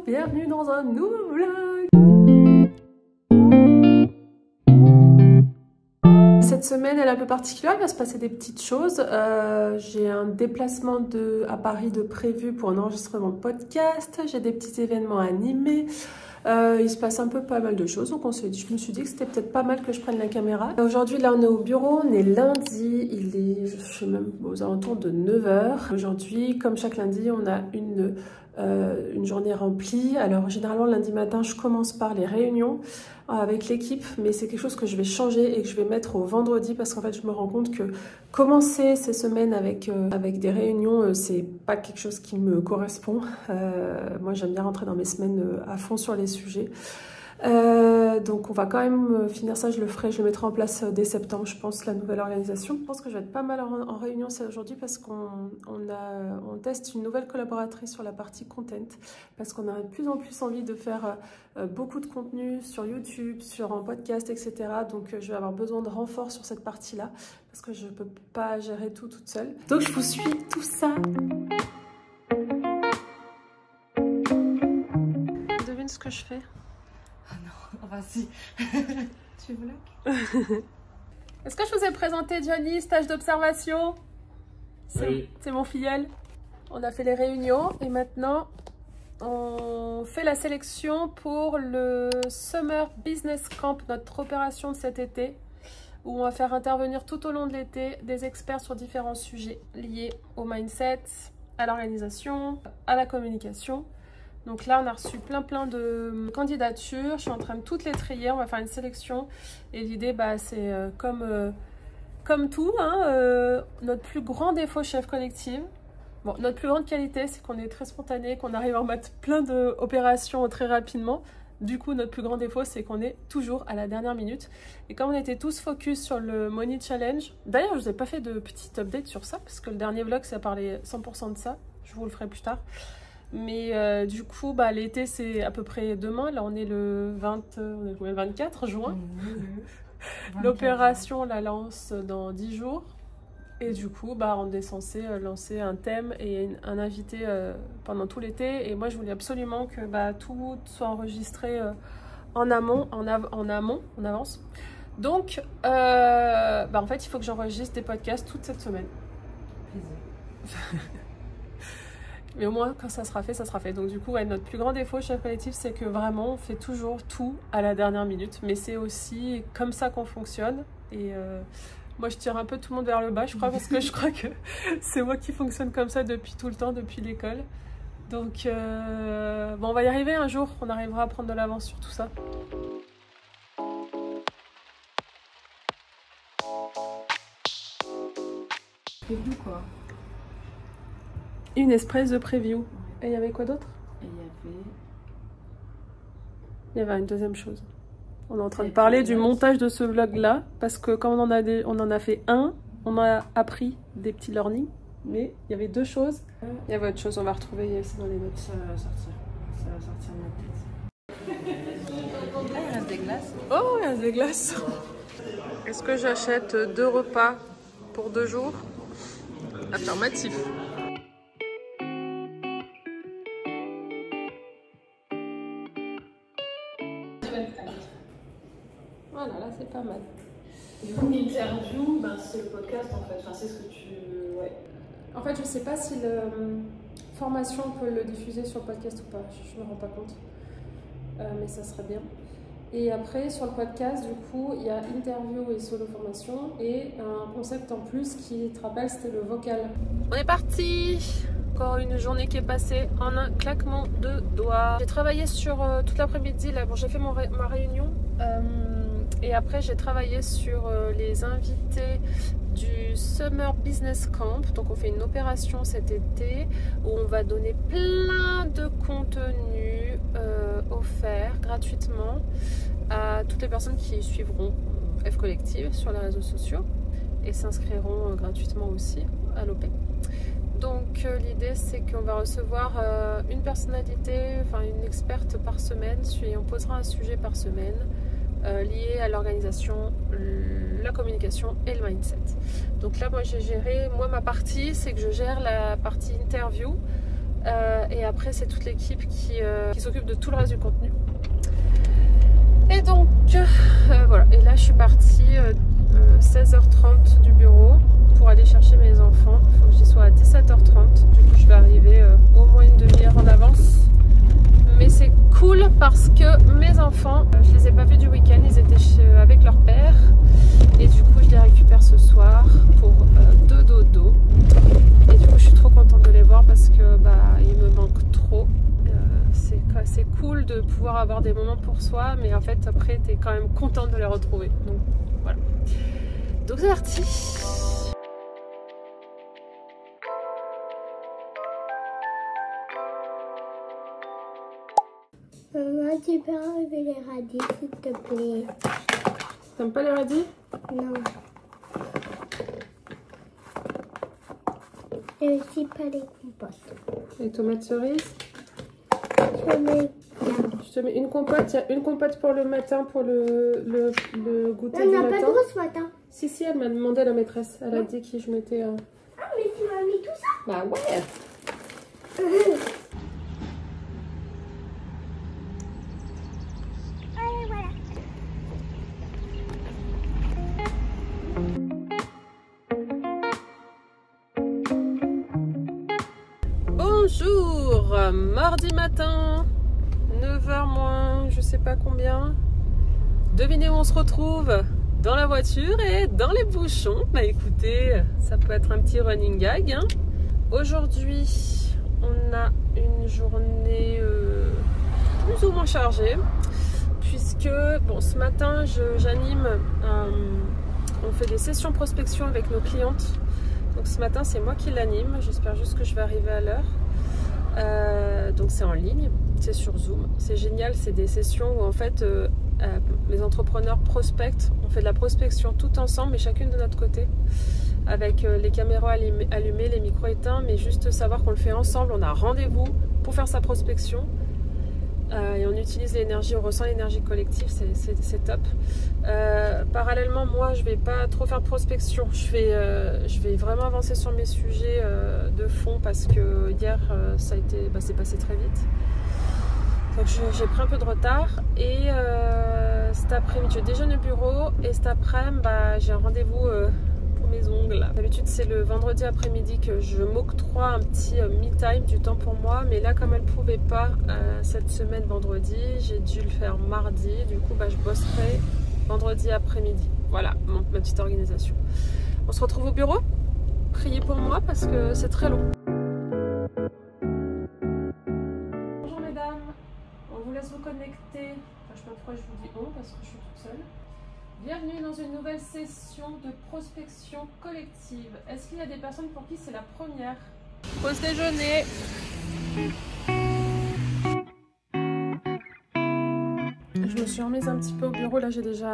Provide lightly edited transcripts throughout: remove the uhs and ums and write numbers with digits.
bienvenue dans un nouveau vlog. Cette semaine elle est un peu particulière, il va se passer des petites choses. J'ai un déplacement à Paris de prévu pour un enregistrement de podcast, j'ai des petits événements animés. Il se passe un peu pas mal de choses, donc je me suis dit que c'était peut-être pas mal que je prenne la caméra. Aujourd'hui, là, on est au bureau, on est lundi, il est, je suis même aux alentours de 9 h. Aujourd'hui, comme chaque lundi, on a une journée remplie. Alors, généralement, lundi matin, je commence par les réunions avec l'équipe, mais c'est quelque chose que je vais changer et que je vais mettre au vendredi parce qu'en fait, je me rends compte que commencer ces semaines avec des réunions, c'est pas quelque chose qui me correspond. Moi, j'aime bien rentrer dans mes semaines à fond sur les sujets. Donc on va quand même finir ça, je le mettrai en place dès septembre, je pense, la nouvelle organisation. Je pense que je vais être pas mal en réunion aujourd'hui parce qu'on teste une nouvelle collaboratrice sur la partie content, parce qu'on a de plus en plus envie de faire beaucoup de contenu sur YouTube, en podcast, etc. Donc je vais avoir besoin de renfort sur cette partie-là, parce que je peux pas gérer tout toute seule. Donc je vous suis tout ça. Devine ce que je fais. Oh non, enfin si. Tu vlogs? Est-ce que je vous ai présenté Johnny, stage d'observation? Oui. C'est mon filleul. On a fait les réunions et maintenant on fait la sélection pour le Summer Business Camp, notre opération de cet été, où on va faire intervenir tout au long de l'été des experts sur différents sujets liés au mindset, à l'organisation, à la communication. Donc là, on a reçu plein de candidatures. Je suis en train de toutes les trier. On va faire une sélection. Et l'idée, c'est comme tout, hein, notre plus grand défaut chef collective. Bon, notre plus grande qualité, c'est qu'on est très spontané, qu'on arrive à en mettre plein d'opérations très rapidement. Du coup, notre plus grand défaut, c'est qu'on est toujours à la dernière minute. Et comme on était tous focus sur le Money Challenge, d'ailleurs, je ne vous ai pas fait de petite update sur ça, parce que le dernier vlog, ça parlait 100% de ça. Je vous le ferai plus tard. Mais du coup, l'été, c'est à peu près demain. Là, on est le 24 juin. L'opération la lance dans 10 jours. Et du coup, on est censé lancer un thème et un invité pendant tout l'été. Et moi, je voulais absolument que tout soit enregistré en amont, en avance. Donc, en fait, il faut que j'enregistre des podcasts toute cette semaine. Mais au moins, quand ça sera fait, ça sera fait. Donc du coup, notre plus grand défaut chef collectif, c'est que vraiment, on fait toujours tout à la dernière minute. Mais c'est aussi comme ça qu'on fonctionne. Et moi, je tire un peu tout le monde vers le bas, je crois, parce que je crois que c'est moi qui fonctionne comme ça depuis tout le temps, depuis l'école. Donc, on va y arriver un jour. On arrivera à prendre de l'avance sur tout ça. Preview quoi? Une espèce de preview. Et il y avait quoi d'autre? Et il y avait une deuxième chose. On est en train de parler du montage de ce vlog là, parce que quand on en a fait un, on a appris des petits learnings, mais il y avait deux choses. Il y avait autre chose, on va retrouver, c'est dans les notes. ça va sortir. Ça va sortir de ma tête. Ah, il reste des glaces. Oh, il reste des glaces. Est-ce que j'achète 2 repas pour 2 jours? Affirmatif. Voilà, là c'est pas mal. Du coup, l'interview, c'est le podcast en fait. Enfin, c'est ce que tu. Ouais. En fait, je sais pas si la formation peut le diffuser sur le podcast ou pas. Je me rends pas compte. Mais ça serait bien. Et après, sur le podcast, du coup, il y a interview et solo formation et un concept en plus qui te rappelle, c'était le vocal. On est parti! Encore une journée qui est passée en un claquement de doigts. J'ai travaillé sur toute l'après-midi. Là, j'ai fait ma réunion. Et après, j'ai travaillé sur les invités du Summer Business Camp. Donc, on fait une opération cet été où on va donner plein de contenus offerts gratuitement à toutes les personnes qui suivront F Collective sur les réseaux sociaux et s'inscriront gratuitement aussi à l'OP. Donc l'idée, c'est qu'on va recevoir une personnalité, enfin une experte par semaine, et on posera un sujet par semaine lié à l'organisation, la communication et le mindset. Donc là, moi j'ai géré, ma partie, c'est que je gère la partie interview Et après, c'est toute l'équipe qui s'occupe de tout le reste du contenu. Et donc, voilà. Et là, je suis partie 16h30 du bureau pour aller chercher mes enfants. Il faut que j'y sois à 17h30. Du coup, je vais arriver au moins une demi-heure en avance. Mais c'est cool parce que mes enfants, je les ai pas vus du week-end. Ils étaient avec leur père. Et du coup, je les récupère ce soir pour 2 dodo. Et du coup, je suis trop contente de les voir parce que ils me manquent trop. C'est cool de pouvoir avoir des moments pour soi, mais en fait, après, tu es quand même contente de les retrouver. Donc, voilà. Donc, c'est parti! Maman, tu peux enlever les radis, s'il te plaît? T'aimes pas les radis? Non. Et aussi pas les compotes. Les tomates cerises? Je mets bien. Je te mets une compote. Il y a une compote pour le matin, pour le goûter du On n'a matin. pas de ce matin. Si, elle m'a demandé, la maîtresse. Elle a dit que je mettais... Ah, mais tu m'as mis tout ça? Bah ouais! Allez, voilà. Bonjour! Mardi matin, 9h moins, je sais pas combien. Devinez où on se retrouve? Dans la voiture et dans les bouchons. Bah écoutez, ça peut être un petit running gag. Hein. Aujourd'hui, on a une journée plus ou moins chargée. Puisque, bon, ce matin, j'anime, on fait des sessions prospection avec nos clientes. Donc ce matin, c'est moi qui l'anime. J'espère juste que je vais arriver à l'heure. Donc c'est en ligne, c'est sur Zoom. C'est génial, c'est des sessions où en fait les entrepreneurs prospectent. On fait de la prospection tout ensemble, mais chacune de notre côté, avec les caméras allumées, les micros éteints, mais juste savoir qu'on le fait ensemble. On a rendez-vous pour faire sa prospection. Et on utilise l'énergie, on ressent l'énergie collective, c'est top. Parallèlement, moi, je vais pas trop faire de prospection. Je vais vraiment avancer sur mes sujets de fond parce que hier, c'est passé très vite. Donc j'ai pris un peu de retard. Et cet après-midi, je déjeune au bureau. Et cet après-midi, j'ai un rendez-vous pour mes ongles. D'habitude, c'est le vendredi après-midi que je m'octroie un petit me-time, du temps pour moi. Mais là, comme elle ne pouvait pas cette semaine vendredi, j'ai dû le faire mardi. Du coup, je bosserai vendredi après-midi. Voilà, ma petite organisation. On se retrouve au bureau. Priez pour moi parce que c'est très long. Bonjour mesdames, on vous laisse vous connecter. Enfin, je sais pas pourquoi je vous dis on parce que je suis toute seule. Bienvenue dans une nouvelle session de prospection collective. Est-ce qu'il y a des personnes pour qui c'est la première? Pause déjeuner. Je me suis remise un petit peu au bureau. Là,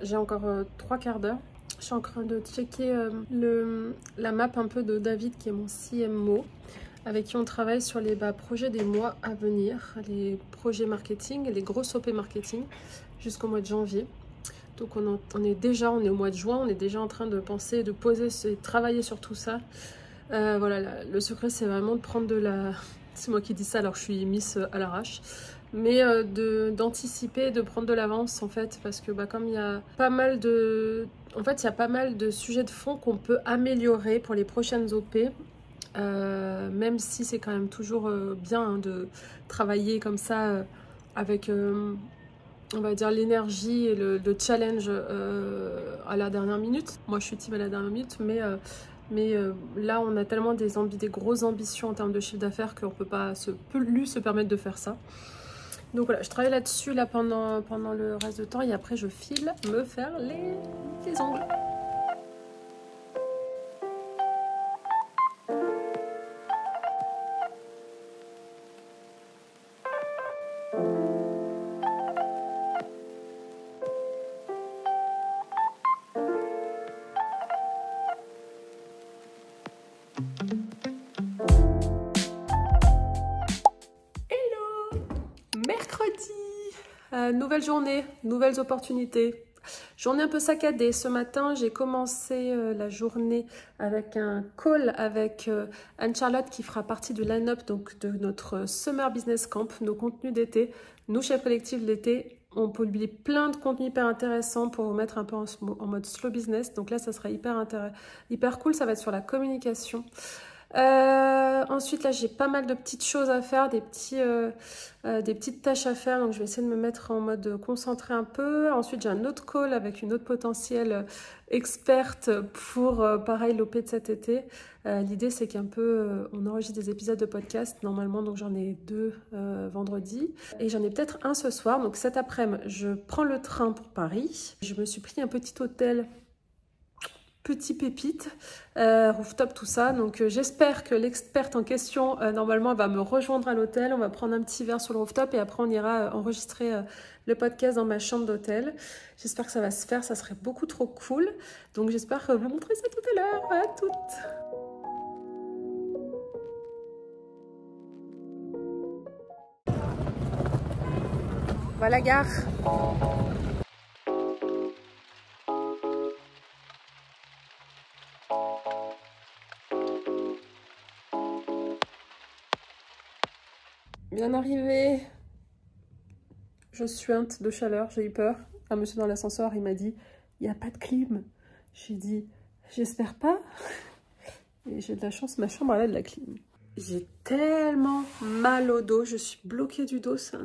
j'ai encore 3 quarts d'heure. Je suis en train de checker la map un peu de David, qui est mon CMO, avec qui on travaille sur les projets des mois à venir, les projets marketing, les grosses OP marketing, jusqu'au mois de janvier. Donc on est au mois de juin, on est déjà en train de penser, de poser, de travailler sur tout ça. Voilà, le secret, c'est vraiment de prendre de la... C'est moi qui dis ça, alors je suis Miss à l'arrache. Mais d'anticiper, de prendre de l'avance en fait, parce que comme il y a pas mal de... En fait, il y a pas mal de sujets de fond qu'on peut améliorer pour les prochaines OP. Même si c'est quand même toujours bien de travailler comme ça avec... on va dire l'énergie et le challenge à la dernière minute. Moi, je suis team à la dernière minute, mais là, on a tellement des grosses ambitions en termes de chiffre d'affaires qu'on ne peut pas se permettre de faire ça. Donc voilà, je travaille là-dessus pendant le reste du temps et après, je file me faire les ongles. Nouvelle journée, nouvelles opportunités. Journée un peu saccadée. Ce matin, j'ai commencé la journée avec un call avec Anne-Charlotte qui fera partie du line-up donc de notre Summer Business Camp, nos contenus d'été. Nous, chefs collectifs l'été, on publie plein de contenus hyper intéressants pour vous mettre un peu en mode slow business. Donc là, ça sera hyper cool. Ça va être sur la communication. Ensuite, là, j'ai pas mal de petites choses à faire, des petites tâches à faire. Donc, je vais essayer de me mettre en mode concentré un peu. Ensuite, j'ai un autre call avec une autre potentielle experte pour, pareil, l'OP de cet été. L'idée, c'est on enregistre des épisodes de podcast normalement. Donc, j'en ai 2 vendredi. Et j'en ai peut-être un ce soir. Donc, cet après-midi, je prends le train pour Paris. Je me suis pris un petit hôtel petit pépite, rooftop, tout ça. Donc j'espère que l'experte en question, normalement, va me rejoindre à l'hôtel. On va prendre un petit verre sur le rooftop et après on ira enregistrer le podcast dans ma chambre d'hôtel. J'espère que ça va se faire, ça serait beaucoup trop cool. Donc j'espère vous montrer ça tout à l'heure. À toutes. Voilà, gare. Bien arrivé. Je suinte de chaleur, j'ai eu peur. Un monsieur dans l'ascenseur, il m'a dit « Il n'y a pas de clim ». J'ai dit « J'espère pas ». Et j'ai de la chance, ma chambre elle a de la clim. J'ai tellement mal au dos, je suis bloquée du dos, ça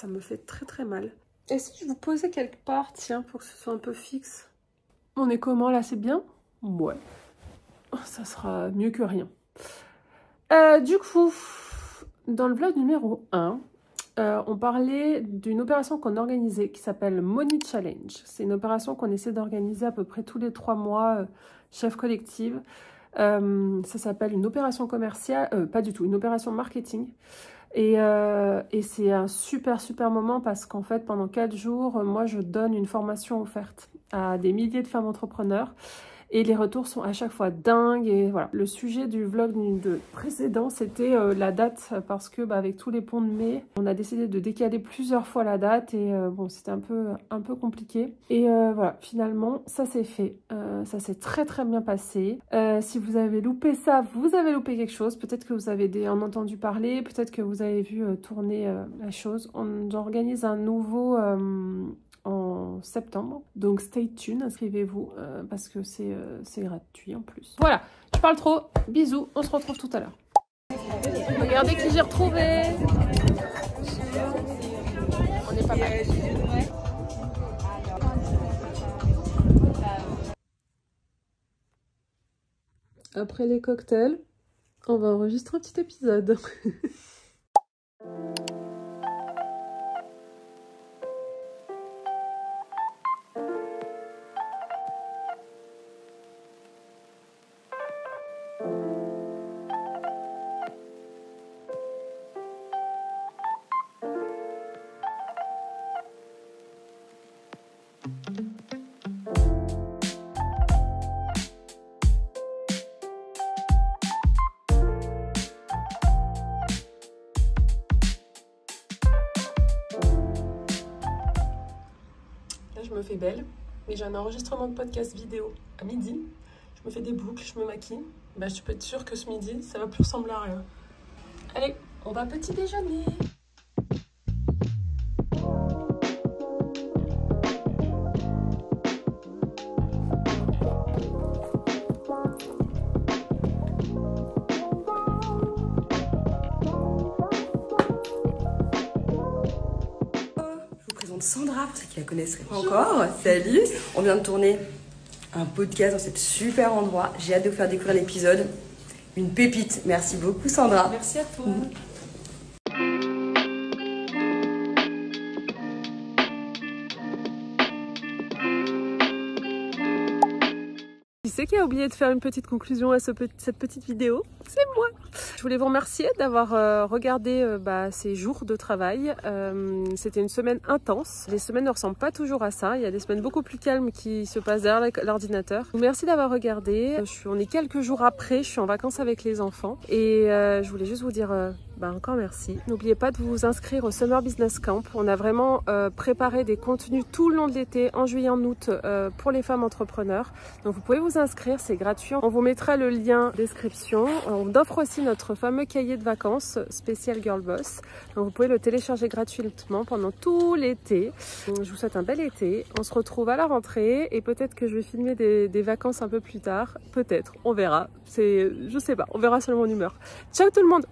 me fait très très mal. Et si je vous posais quelque part, tiens, pour que ce soit un peu fixe. On est comment là, c'est bien? Ouais. Ça sera mieux que rien. Du coup... Dans le vlog numéro 1, on parlait d'une opération qu'on organisait qui s'appelle Money Challenge. C'est une opération qu'on essaie d'organiser à peu près tous les 3 mois, chef collective. Ça s'appelle une opération commerciale, pas du tout, une opération marketing. Et c'est un super moment parce qu'en fait, pendant 4 jours, moi, je donne une formation offerte à des milliers de femmes entrepreneurs. Et les retours sont à chaque fois dingues. Et voilà. Le sujet du vlog précédent, c'était la date. Parce que avec tous les ponts de mai, on a décidé de décaler plusieurs fois la date. Et bon, c'était un peu compliqué. Et voilà, finalement, ça s'est fait. Ça s'est très bien passé. Si vous avez loupé ça, vous avez loupé quelque chose. Peut-être que vous avez en entendu parler. Peut-être que vous avez vu tourner la chose. On organise un nouveau... en septembre, donc stay tuned, inscrivez-vous parce que c'est gratuit en plus. Voilà, je parle trop, bisous, on se retrouve tout à l'heure. Regardez qui j'ai retrouvé. On est pas mal. Après les cocktails, on va enregistrer un petit épisode. Je me fais belle, mais j'ai un enregistrement de podcast vidéo à midi. Je me fais des boucles, je me maquille. Je peux être sûre que ce midi, ça va plus ressembler à rien. Allez, on va petit déjeuner. Sandra, pour ceux qui la connaisseraient pas encore. Salut, on vient de tourner un podcast dans cet super endroit. J'ai hâte de vous faire découvrir l'épisode. Une pépite. Merci beaucoup Sandra. Merci à toi. Qui c'est qui a oublié de faire une petite conclusion à cette petite vidéo? c'est moi. Je voulais vous remercier d'avoir regardé ces jours de travail. C'était une semaine intense. Les semaines ne ressemblent pas toujours à ça. Il y a des semaines beaucoup plus calmes qui se passent derrière l'ordinateur. Merci d'avoir regardé. On est quelques jours après, je suis en vacances avec les enfants. Et je voulais juste vous dire encore merci. N'oubliez pas de vous inscrire au Summer Business Camp. On a vraiment préparé des contenus tout le long de l'été, en juillet, en août, pour les femmes entrepreneurs. Donc vous pouvez vous inscrire, c'est gratuit. On vous mettra le lien en description. On offre aussi notre fameux cahier de vacances spécial Girl Boss. Donc vous pouvez le télécharger gratuitement pendant tout l'été. Je vous souhaite un bel été. On se retrouve à la rentrée et peut-être que je vais filmer des vacances un peu plus tard. Peut-être, on verra. Je sais pas, on verra selon mon humeur. Ciao tout le monde!